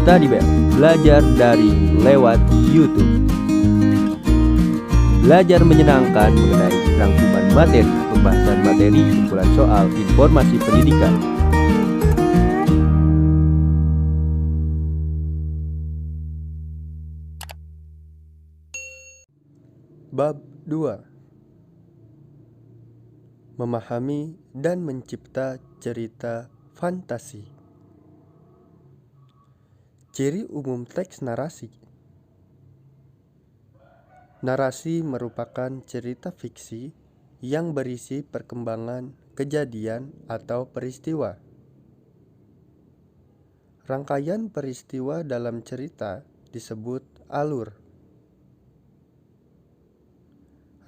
Study Bell, belajar daring lewat YouTube. Belajar menyenangkan mengenai rangkuman materi, pembahasan materi, kumpulan soal, informasi pendidikan. Bab 2. Memahami dan mencipta cerita fantasi. Ciri umum teks narasi. Narasi merupakan cerita fiksi yang berisi perkembangan, kejadian, atau peristiwa. Rangkaian peristiwa dalam cerita disebut alur.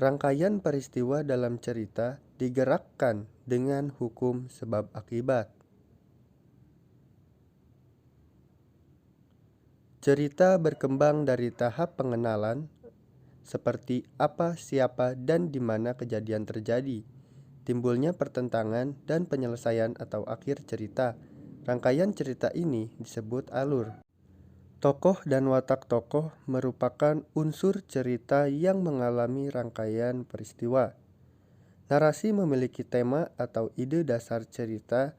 Rangkaian peristiwa dalam cerita digerakkan dengan hukum sebab akibat. Cerita berkembang dari tahap pengenalan, seperti apa, siapa, dan di mana kejadian terjadi, timbulnya pertentangan dan penyelesaian atau akhir cerita. Rangkaian cerita ini disebut alur. Tokoh dan watak tokoh merupakan unsur cerita yang mengalami rangkaian peristiwa. Narasi memiliki tema atau ide dasar cerita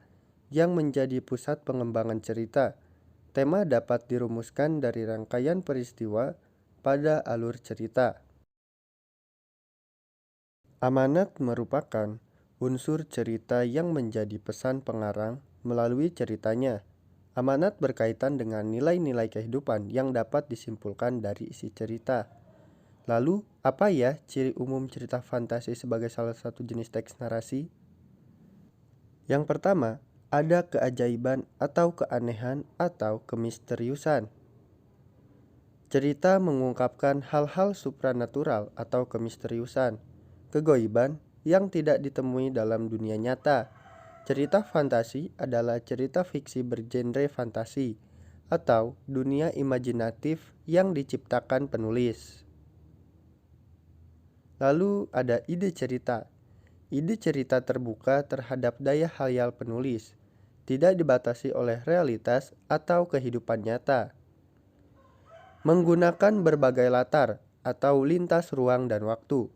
yang menjadi pusat pengembangan cerita. Tema dapat dirumuskan dari rangkaian peristiwa pada alur cerita. Amanat merupakan unsur cerita yang menjadi pesan pengarang melalui ceritanya. Amanat berkaitan dengan nilai-nilai kehidupan yang dapat disimpulkan dari isi cerita. Lalu, apa ya ciri umum cerita fantasi sebagai salah satu jenis teks narasi? Yang pertama, ada keajaiban atau keanehan atau kemisteriusan. Cerita mengungkapkan hal-hal supranatural atau kemisteriusan, kegoiban yang tidak ditemui dalam dunia nyata. Cerita fantasi adalah cerita fiksi bergenre fantasi atau dunia imajinatif yang diciptakan penulis. Lalu ada ide cerita. Ide cerita terbuka terhadap daya khayal penulis, tidak dibatasi oleh realitas atau kehidupan nyata. Menggunakan berbagai latar atau lintas ruang dan waktu.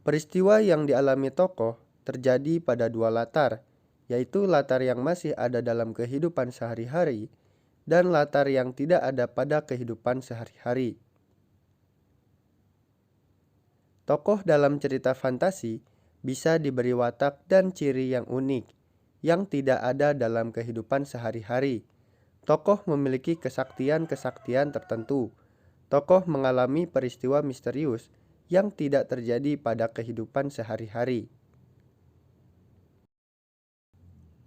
Peristiwa yang dialami tokoh terjadi pada dua latar, yaitu latar yang masih ada dalam kehidupan sehari-hari dan latar yang tidak ada pada kehidupan sehari-hari. Tokoh dalam cerita fantasi bisa diberi watak dan ciri yang unik, yang tidak ada dalam kehidupan sehari-hari. Tokoh memiliki kesaktian-kesaktian tertentu. Tokoh mengalami peristiwa misterius yang tidak terjadi pada kehidupan sehari-hari.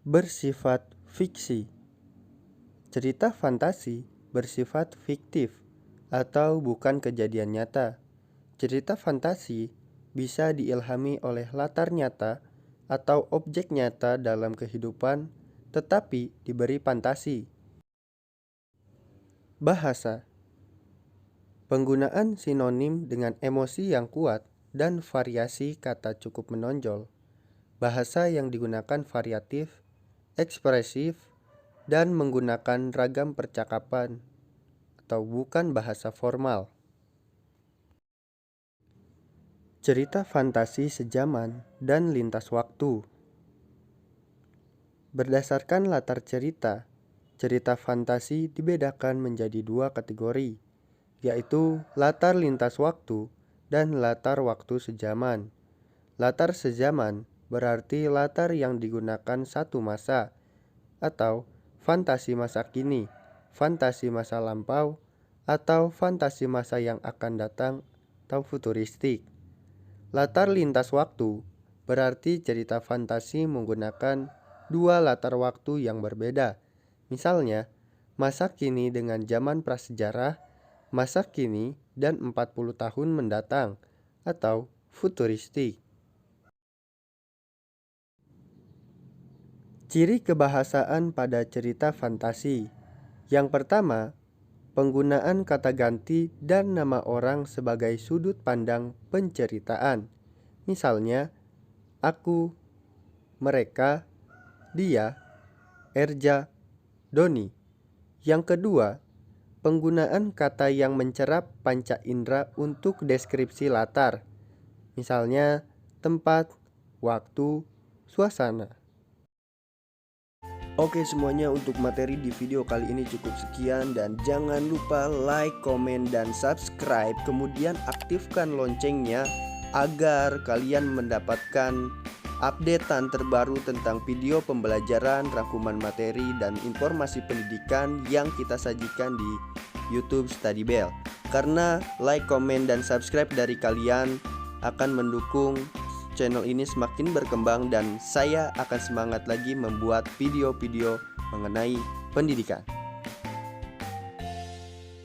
Bersifat fiksi. Cerita fantasi bersifat fiktif atau bukan kejadian nyata. Cerita fantasi bisa diilhami oleh latar nyata atau objek nyata dalam kehidupan, tetapi diberi fantasi. Bahasa. Penggunaan sinonim dengan emosi yang kuat dan variasi kata cukup menonjol. Bahasa yang digunakan variatif, ekspresif, dan menggunakan ragam percakapan atau bukan bahasa formal. Cerita fantasi sejaman dan lintas waktu. Berdasarkan latar cerita, cerita fantasi dibedakan menjadi dua kategori, yaitu latar lintas waktu dan latar waktu sejaman. Latar sejaman berarti latar yang digunakan satu masa, atau fantasi masa kini, fantasi masa lampau, atau fantasi masa yang akan datang atau futuristik. Latar lintas waktu berarti cerita fantasi menggunakan dua latar waktu yang berbeda. Misalnya, masa kini dengan zaman prasejarah, masa kini dan 40 tahun mendatang, atau futuristik. Ciri kebahasaan pada cerita fantasi. Yang pertama, penggunaan kata ganti dan nama orang sebagai sudut pandang penceritaan. Misalnya, aku, mereka, dia, Erja, Doni. Yang kedua, penggunaan kata yang mencerap panca indera untuk deskripsi latar. Misalnya tempat, waktu, suasana. Oke semuanya, untuk materi di video kali ini cukup sekian, dan jangan lupa like, komen, dan subscribe. Kemudian aktifkan loncengnya agar kalian mendapatkan updatean terbaru tentang video pembelajaran, rangkuman materi, dan informasi pendidikan yang kita sajikan di YouTube Study Bell. Karena like, komen, dan subscribe dari kalian akan mendukung channel ini semakin berkembang, dan saya akan semangat lagi membuat video-video mengenai pendidikan.